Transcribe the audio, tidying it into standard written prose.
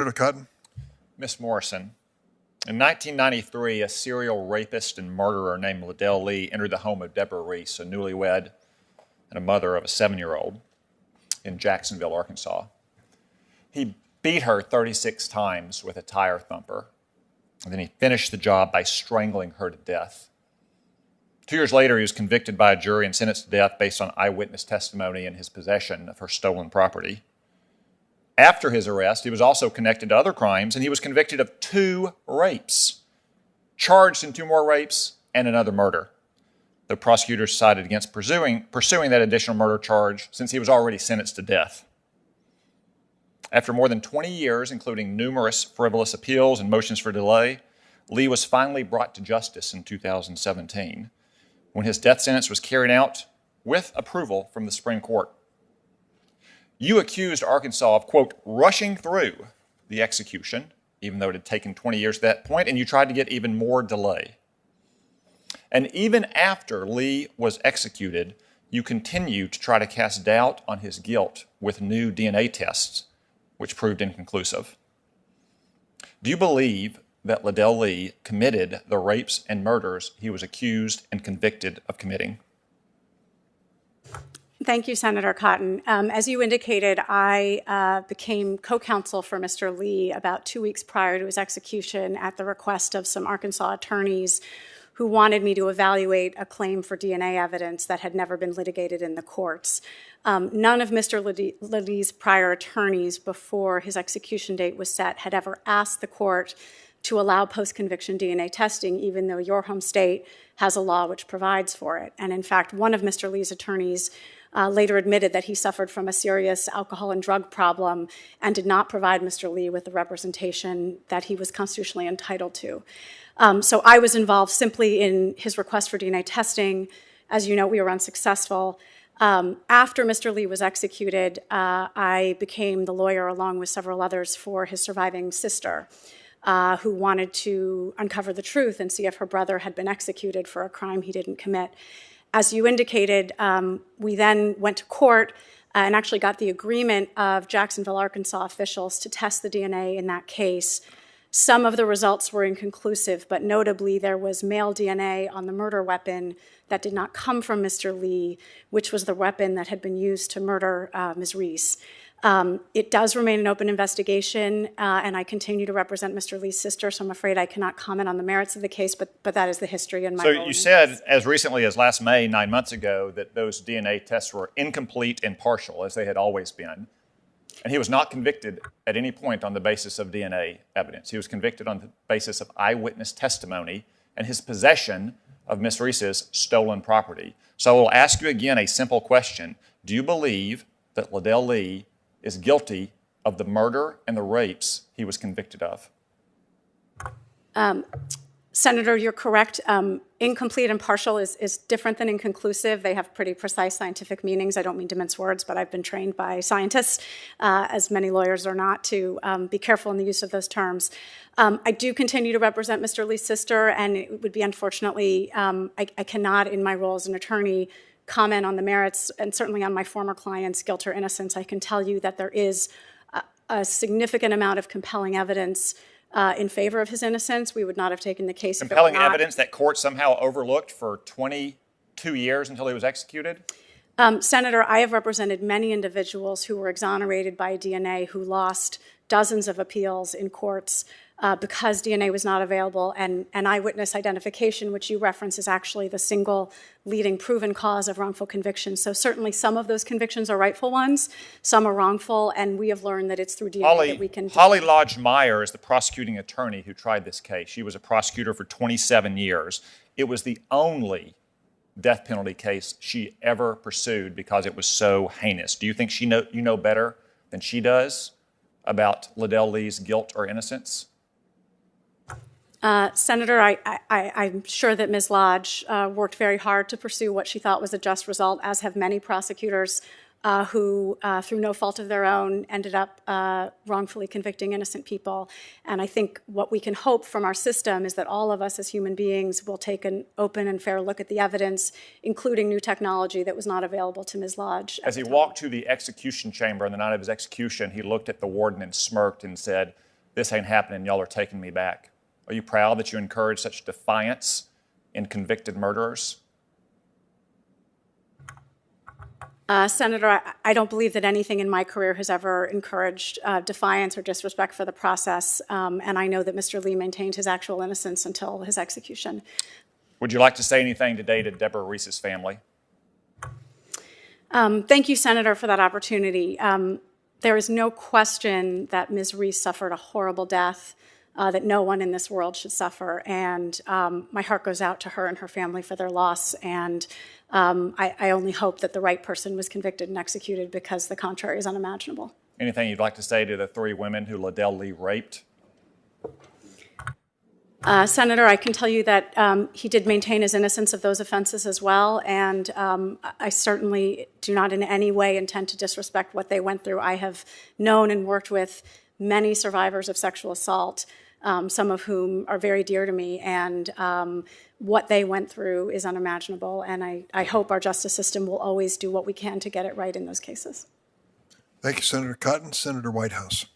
Cotton. Miss Morrison, in 1993, a serial rapist and murderer named Liddell Lee entered the home of Deborah Reese, a newlywed and a mother of a 7-year-old, in Jacksonville, Arkansas. He beat her 36 times with a tire thumper, and then he finished the job by strangling her to death. 2 years later, he was convicted by a jury and sentenced to death based on eyewitness testimony and his possession of her stolen property. After his arrest, he was also connected to other crimes, and he was convicted of 2 rapes, charged in 2 more rapes and another murder. The prosecutors decided against pursuing that additional murder charge since he was already sentenced to death. After more than 20 years, including numerous frivolous appeals and motions for delay, Lee was finally brought to justice in 2017 when his death sentence was carried out with approval from the Supreme Court. You accused Arkansas of, quote, rushing through the execution, even though it had taken 20 years at that point, and you tried to get even more delay. And even after Lee was executed, you continued to try to cast doubt on his guilt with new DNA tests, which proved inconclusive. Do you believe that Liddell Lee committed the rapes and murders he was accused and convicted of committing? Thank you, Senator Cotton. As you indicated, I became co-counsel for Mr. Lee about 2 weeks prior to his execution at the request of some Arkansas attorneys who wanted me to evaluate a claim for DNA evidence that had never been litigated in the courts. None of Mr. Lee's prior attorneys before his execution date was set had ever asked the court to allow post-conviction DNA testing, even though your home state has a law which provides for it. And in fact, one of Mr. Lee's attorneys later admitted that he suffered from a serious alcohol and drug problem and did not provide Mr. Lee with the representation that he was constitutionally entitled to. So I was involved simply in his request for DNA testing. As you know, we were unsuccessful. After Mr. Lee was executed, I became the lawyer along with several others for his surviving sister, who wanted to uncover the truth and see if her brother had been executed for a crime he didn't commit. As you indicated, we then went to court and actually got the agreement of Jacksonville, Arkansas officials to test the DNA in that case. Some of the results were inconclusive, but notably there was male DNA on the murder weapon that did not come from Mr. Lee, which was the weapon that had been used to murder Ms. Reese. It does remain an open investigation, and I continue to represent Mr. Lee's sister, so I'm afraid I cannot comment on the merits of the case, but that is the history in my role. So you said, as recently as last May, 9 months ago, that those DNA tests were incomplete and partial, as they had always been. And he was not convicted at any point on the basis of DNA evidence. He was convicted on the basis of eyewitness testimony and his possession of Ms. Reese's stolen property. So I will ask you again a simple question. Do you believe that Liddell Lee is guilty of the murder and the rapes he was convicted of? Senator, you're correct. Incomplete and partial is different than inconclusive. They have pretty precise scientific meanings. I don't mean to mince words, but I've been trained by scientists, as many lawyers are not, to be careful in the use of those terms. I do continue to represent Mr. Lee's sister, and it would be unfortunately, I cannot, in my role as an attorney, comment on the merits, and certainly on my former client's guilt or innocence. I can tell you that there is a significant amount of compelling evidence in favor of his innocence. We would not have taken the case. Compelling evidence that court somehow overlooked for 22 years until he was executed? Senator, I have represented many individuals who were exonerated by DNA, who lost dozens of appeals in courts because DNA was not available, and eyewitness identification, which you reference, is actually the single leading proven cause of wrongful conviction. So certainly some of those convictions are rightful ones, some are wrongful, and we have learned that it's through DNA that we can... Holly Lodge-Meyer is the prosecuting attorney who tried this case. She was a prosecutor for 27 years. It was the only death penalty case she ever pursued because it was so heinous. Do you think you know better than she does about Liddell Lee's guilt or innocence? Senator, I'm sure that Ms. Lodge worked very hard to pursue what she thought was a just result, as have many prosecutors who, through no fault of their own, ended up wrongfully convicting innocent people. And I think what we can hope from our system is that all of us as human beings will take an open and fair look at the evidence, including new technology that was not available to Ms. Lodge. As he walked to the execution chamber on the night of his execution, he looked at the warden and smirked and said, this ain't happening, y'all are taking me back. Are you proud that you encourage such defiance in convicted murderers? Senator, I don't believe that anything in my career has ever encouraged defiance or disrespect for the process, and I know that Mr. Lee maintained his actual innocence until his execution. Would you like to say anything today to Deborah Reese's family? Thank you, Senator, for that opportunity. There is no question that Ms. Reese suffered a horrible death that no one in this world should suffer, and my heart goes out to her and her family for their loss, and I only hope that the right person was convicted and executed, because the contrary is unimaginable. Anything you'd like to say to the 3 women who Liddell Lee raped? Senator, I can tell you that he did maintain his innocence of those offenses as well, and I certainly do not in any way intend to disrespect what they went through. I have known and worked with many survivors of sexual assault, some of whom are very dear to me, and what they went through is unimaginable, and I hope our justice system will always do what we can to get it right in those cases. Thank you, Senator Cotton. Senator Whitehouse.